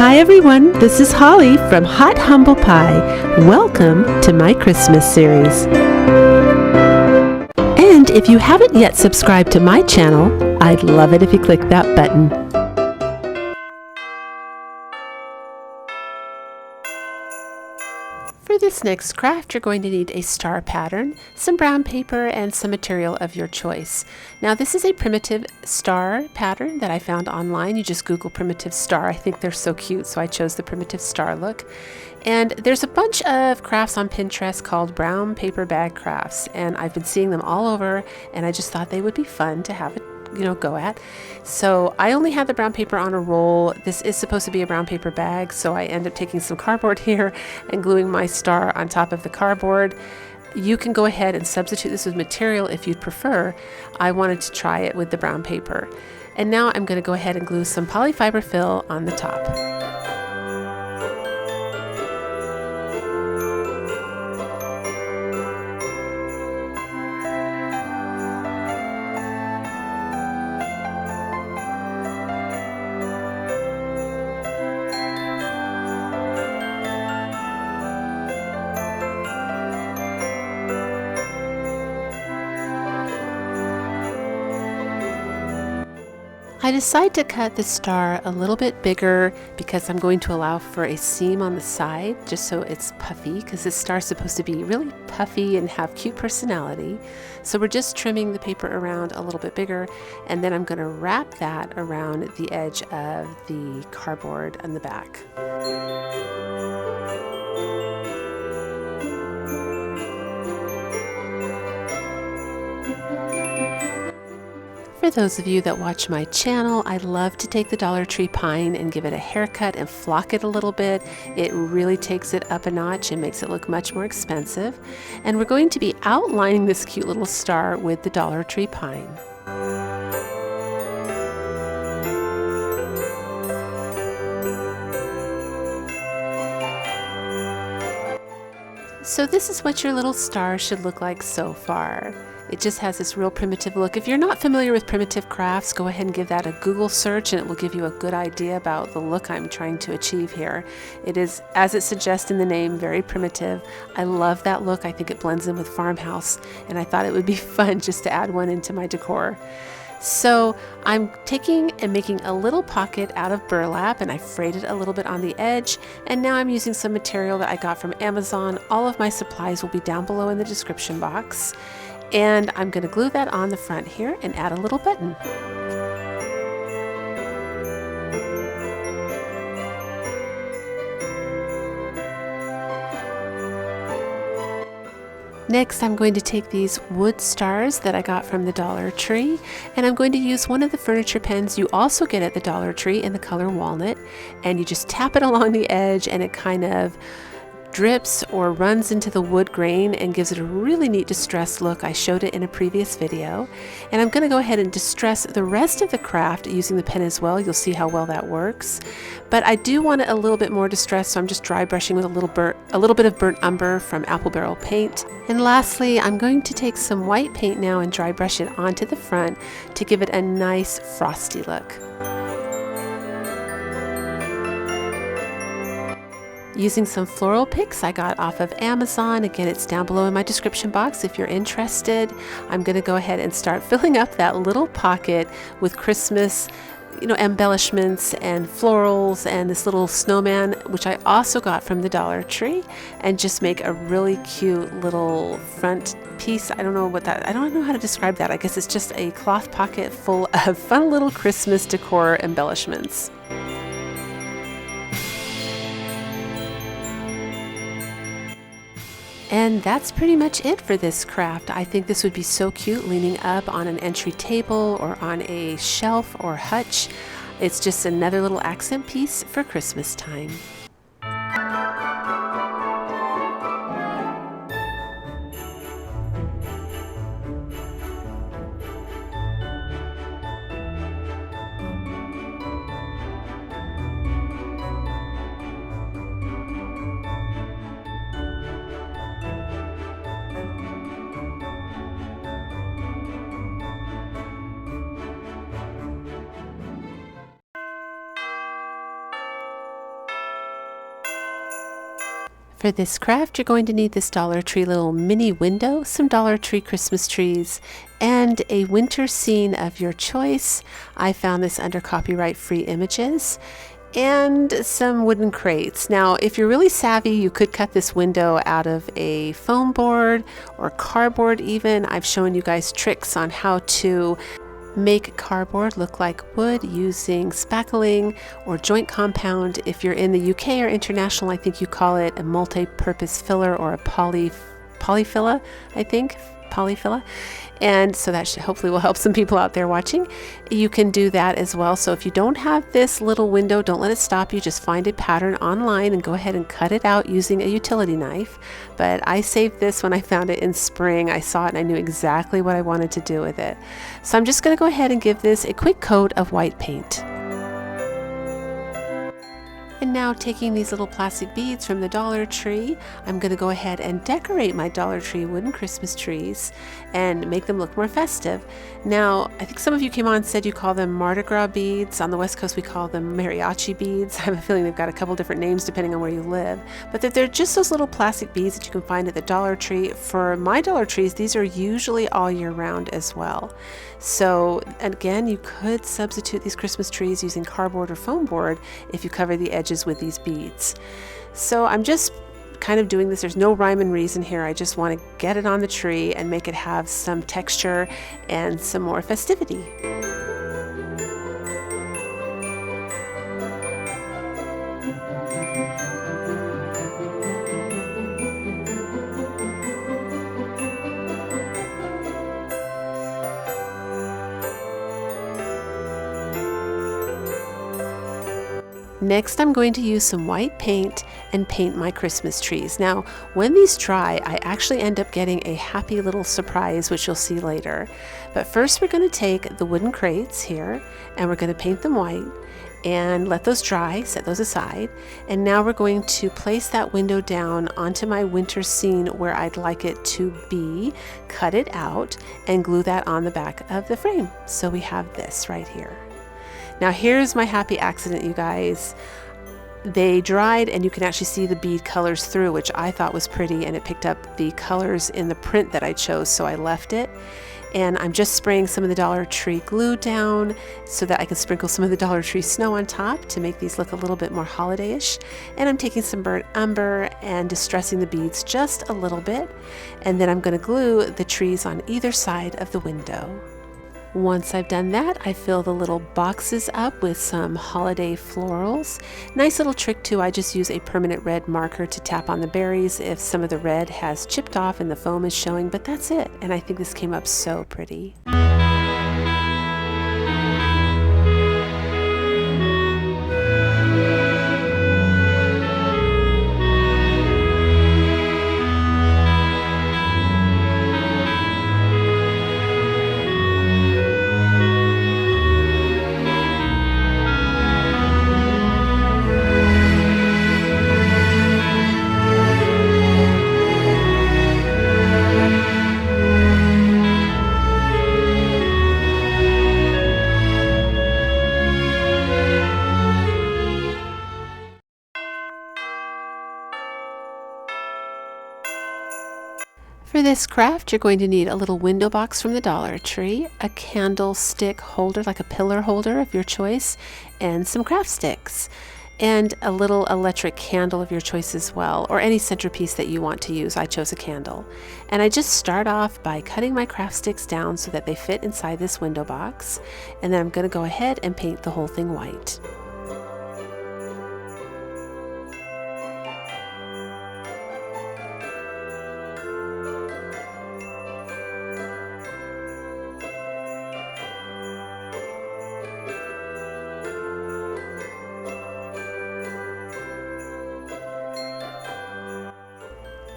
Hi everyone, this is Holly from Hot Humble Pie. Welcome to my Christmas series. And if you haven't yet subscribed to my channel, I'd love it if you click that button. For this next craft, you're going to need a star pattern, some brown paper, and some material of your choice. Now this is a primitive star pattern that I found online. You just Google primitive star. I think they're so cute, so I chose the primitive star look. And there's a bunch of crafts on Pinterest called brown paper bag crafts, and I've been seeing them all over, and I just thought they would be fun to have a go at. So I only had the brown paper on a roll. This is supposed to be a brown paper bag, so I end up taking some cardboard here and gluing my star on top of the cardboard. You can go ahead and substitute this with material if you'd prefer. I wanted to try it with the brown paper. And now I'm going to go ahead and glue some polyfiber fill on the top. I decide to cut the star a little bit bigger because I'm going to allow for a seam on the side just so it's puffy, because this star is supposed to be really puffy and have cute personality. So we're just trimming the paper around a little bit bigger, and then I'm going to wrap that around the edge of the cardboard on the back. For those of you that watch my channel, I love to take the Dollar Tree pine and give it a haircut and flock it a little bit. It really takes it up a notch and makes it look much more expensive. And we're going to be outlining this cute little star with the Dollar Tree pine. So this is what your little star should look like so far. It just has this real primitive look. If you're not familiar with primitive crafts, go ahead and give that a Google search and it will give you a good idea about the look I'm trying to achieve here. It is, as it suggests in the name, very primitive. I love that look. I think it blends in with farmhouse, and I thought it would be fun just to add one into my decor. So I'm taking and making a little pocket out of burlap, and I frayed it a little bit on the edge, and now I'm using some material that I got from Amazon. All of my supplies will be down below in the description box. And I'm going to glue that on the front here and add a little button. Next, I'm going to take these wood stars that I got from the Dollar Tree, and I'm going to use one of the furniture pens you also get at the Dollar Tree in the color walnut, and you just tap it along the edge and it kind of drips or runs into the wood grain and gives it a really neat distressed look. I showed it in a previous video, and I'm going to go ahead and distress the rest of the craft using the pen as well. You'll see how well that works, but I do want it a little bit more distressed, so I'm just dry brushing with a little bit of burnt umber from apple barrel paint. And lastly, I'm going to take some white paint now and dry brush it onto the front to give it a nice frosty look. Using some floral picks I got off of Amazon. Again, it's down below in my description box if you're interested. I'm going to go ahead and start filling up that little pocket with Christmas, embellishments and florals and this little snowman, which I also got from the Dollar Tree, and just make a really cute little front piece. I don't know how to describe that. I guess it's just a cloth pocket full of fun little Christmas decor embellishments. And that's pretty much it for this craft. I think this would be so cute leaning up on an entry table or on a shelf or hutch. It's just another little accent piece for Christmas time. For this craft, you're going to need this Dollar Tree little mini window, some Dollar Tree Christmas trees, and a winter scene of your choice. I found this under copyright free images, and some wooden crates. Now, if you're really savvy, you could cut this window out of a foam board or cardboard even. I've shown you guys tricks on how to make cardboard look like wood using spackling or joint compound. If you're in the UK or international, I think you call it a multi-purpose filler or a polyfilla, I think. Polyfilla. And so that hopefully will help some people out there watching. You can do that as well. So if you don't have this little window, don't let it stop you. Just find a pattern online and go ahead and cut it out using a utility knife. But I saved this when I found it in spring. I saw it and I knew exactly what I wanted to do with it. So I'm just going to go ahead and give this a quick coat of white paint. And now, taking these little plastic beads from the Dollar Tree, I'm going to go ahead and decorate my Dollar Tree wooden Christmas trees and make them look more festive. Now, I think some of you came on and said you call them Mardi Gras beads. On the West Coast, we call them mariachi beads. I have a feeling they've got a couple different names depending on where you live. But they're just those little plastic beads that you can find at the Dollar Tree. For my Dollar Trees, these are usually all year round as well. So again, you could substitute these Christmas trees using cardboard or foam board if you cover the edges with these beads. So I'm just kind of doing this. There's no rhyme and reason here. I just want to get it on the tree and make it have some texture and some more festivity. Next, I'm going to use some white paint and paint my Christmas trees. Now, when these dry, I actually end up getting a happy little surprise, which you'll see later. But first, we're going to take the wooden crates here, and we're going to paint them white and let those dry, set those aside. And now we're going to place that window down onto my winter scene where I'd like it to be, cut it out, and glue that on the back of the frame. So we have this right here. Now here's my happy accident, you guys. They dried and you can actually see the bead colors through, which I thought was pretty, and it picked up the colors in the print that I chose, so I left it. And I'm just spraying some of the Dollar Tree glue down so that I can sprinkle some of the Dollar Tree snow on top to make these look a little bit more holiday-ish. And I'm taking some burnt umber and distressing the beads just a little bit. And then I'm going to glue the trees on either side of the window. Once I've done that, I fill the little boxes up with some holiday florals. Nice little trick too, I just use a permanent red marker to tap on the berries if some of the red has chipped off and the foam is showing, but that's it. And I think this came up so pretty. For this craft, you're going to need a little window box from the Dollar Tree, a candlestick holder, like a pillar holder of your choice, and some craft sticks, and a little electric candle of your choice as well, or any centerpiece that you want to use. I chose a candle. And I just start off by cutting my craft sticks down so that they fit inside this window box, and then I'm going to go ahead and paint the whole thing white.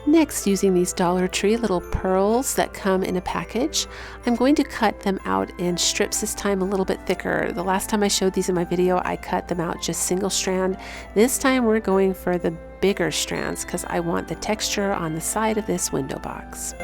Next, using these Dollar Tree little pearls that come in a package, I'm going to cut them out in strips, this time a little bit thicker. The last time I showed these in my video, I cut them out just single strand. This time we're going for the bigger strands because I want the texture on the side of this window box.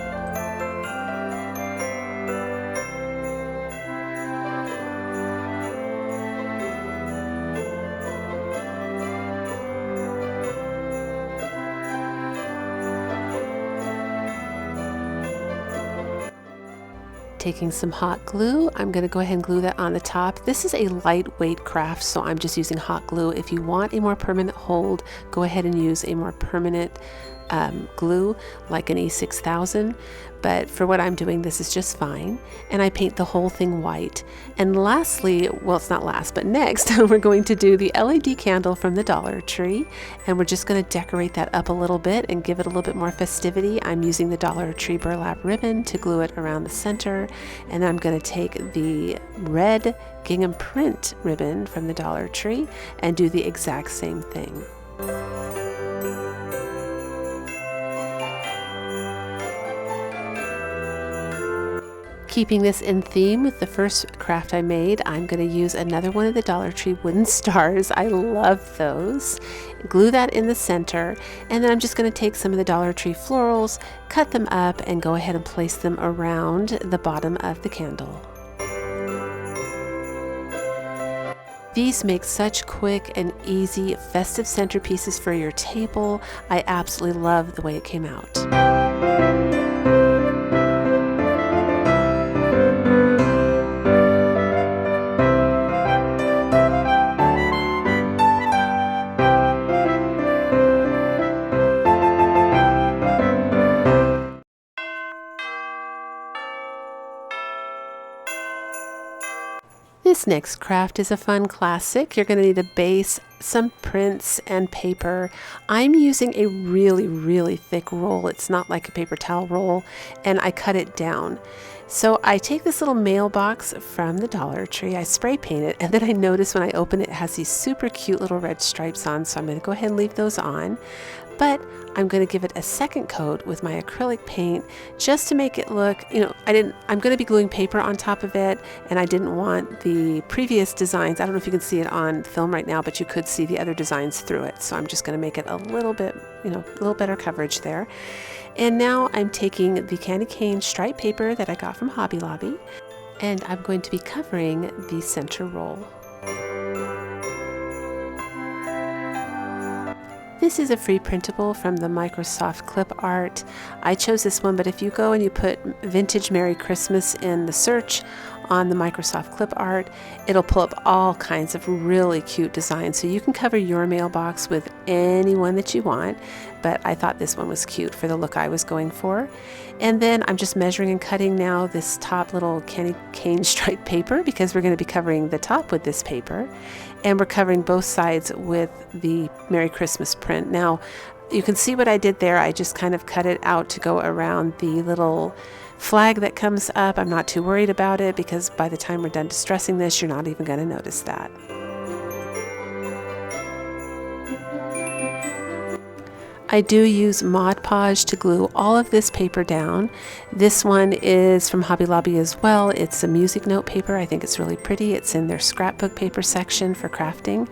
Taking some hot glue, I'm going to go ahead and glue that on the top. This is a lightweight craft, so I'm just using hot glue. If you want a more permanent hold, go ahead and use a more permanent glue like an E6000, but for what I'm doing, this is just fine. And I paint the whole thing white. And lastly, well, it's not last, but next we're going to do the LED candle from the Dollar Tree, and we're just going to decorate that up a little bit and give it a little bit more festivity. I'm using the Dollar Tree burlap ribbon to glue it around the center, and then I'm going to take the red gingham print ribbon from the Dollar Tree and do the exact same thing. Keeping this in theme with the first craft I made, I'm going to use another one of the Dollar Tree wooden stars. I love those. Glue that in the center, and then I'm just going to take some of the Dollar Tree florals, cut them up, and go ahead and place them around the bottom of the candle. These make such quick and easy festive centerpieces for your table. I absolutely love the way it came out. This next craft is a fun classic. You're going to need a base, some prints, and paper. I'm using a really thick roll. It's not like a paper towel roll, and I cut it down. So I take this little mailbox from the Dollar Tree, I spray paint it, and then I notice when I open it, it has these super cute little red stripes on, so I'm going to go ahead and leave those on. But I'm going to give it a second coat with my acrylic paint just to make it look, I'm going to be gluing paper on top of it, and I didn't want the previous designs. I don't know if you can see it on film right now, but you could see the other designs through it. So I'm just going to make it a little bit, a little better coverage there. And now I'm taking the candy cane stripe paper that I got from Hobby Lobby, and I'm going to be covering the center roll. This is a free printable from the Microsoft Clip Art. I chose this one, but if you go and you put Vintage Merry Christmas in the search on the Microsoft Clip Art, it'll pull up all kinds of really cute designs. So you can cover your mailbox with any one that you want, but I thought this one was cute for the look I was going for. And then I'm just measuring and cutting now this top little candy cane stripe paper because we're going to be covering the top with this paper. And we're covering both sides with the Merry Christmas print. Now, you can see what I did there. I just kind of cut it out to go around the little flag that comes up. I'm not too worried about it because by the time we're done distressing this, you're not even going to notice that. I do use Mod Podge to glue all of this paper down. This one is from Hobby Lobby as well. It's a music note paper. I think it's really pretty. It's in their scrapbook paper section for crafting.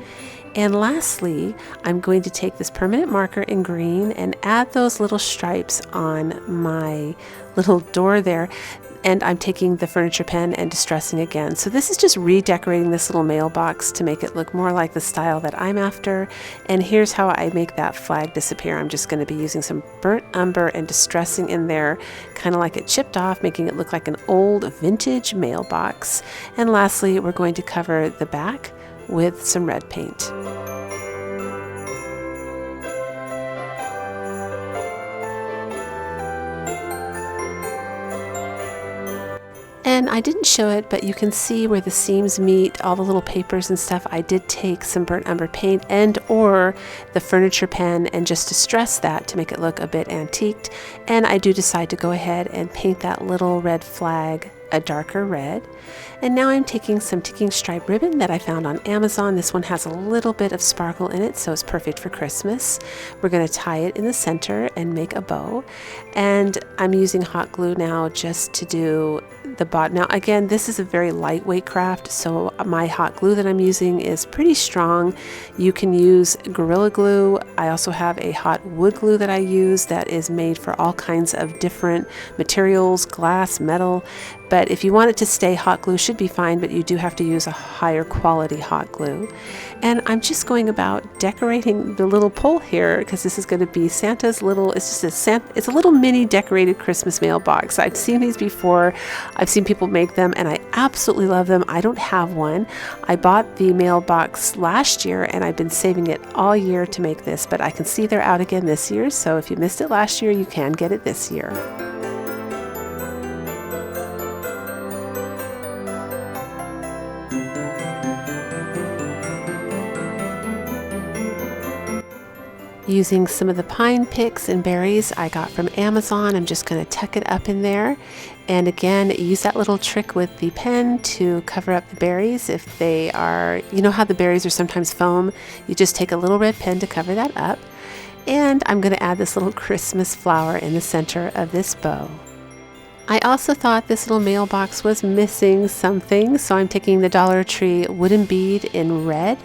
And lastly, I'm going to take this permanent marker in green and add those little stripes on my little door there. And I'm taking the furniture pen and distressing again. So this is just redecorating this little mailbox to make it look more like the style that I'm after. And here's how I make that flag disappear. I'm just going to be using some burnt umber and distressing in there, kind of like it chipped off, making it look like an old vintage mailbox. And lastly, we're going to cover the back with some red paint. And I didn't show it, but you can see where the seams meet, all the little papers and stuff. I did take some burnt umber paint and or the furniture pen and just distress that to make it look a bit antiqued. And I do decide to go ahead and paint that little red flag a darker red. And now I'm taking some ticking stripe ribbon that I found on Amazon. This one has a little bit of sparkle in it, so it's perfect for Christmas. We're going to tie it in the center and make a bow. And I'm using hot glue now just to do the bottom. Now again, this is a very lightweight craft, so my hot glue that I'm using is pretty strong. You can use Gorilla Glue. I also have a hot wood glue that I use that is made for all kinds of different materials, glass, metal. But if you want it to stay, hot glue should be fine, but you do have to use a higher quality hot glue. And I'm just going about decorating the little pole here because this is going to be Santa's little, it's a little mini decorated Christmas mailbox. I've seen these before. I've I've seen people make them and I absolutely love them. I don't have one. I bought the Mailbox last year and I've been saving it all year to make this, but I can see they're out again this year, so if you missed it last year, you can get it this year. Using some of the pine picks and berries I got from Amazon, I'm just going to tuck it up in there. And again, use that little trick with the pen to cover up the berries if they are, you know how the berries are sometimes foam? You just take a little red pen to cover that up. And I'm going to add this little Christmas flower in the center of this bow. I also thought this little mailbox was missing something, so I'm taking the Dollar Tree wooden bead in red,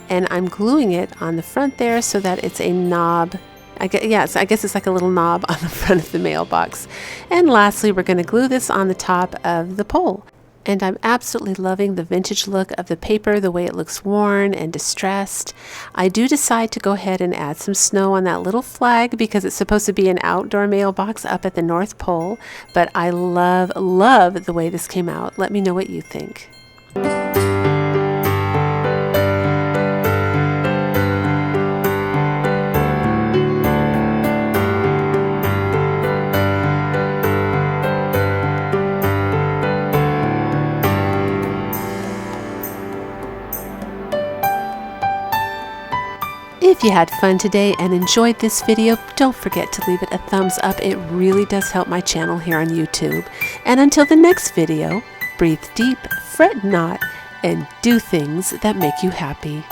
and I'm gluing it on the front there so that it's a knob. I guess it's like a little knob on the front of the mailbox. And lastly, we're going to glue this on the top of the pole. And I'm absolutely loving the vintage look of the paper, the way it looks worn and distressed. I do decide to go ahead and add some snow on that little flag because it's supposed to be an outdoor mailbox up at the North Pole. But I love the way this came out. Let me know what you think. If you had fun today and enjoyed this video, don't forget to leave it a thumbs up. It really does help my channel here on YouTube. And until the next video, breathe deep, fret not, and do things that make you happy.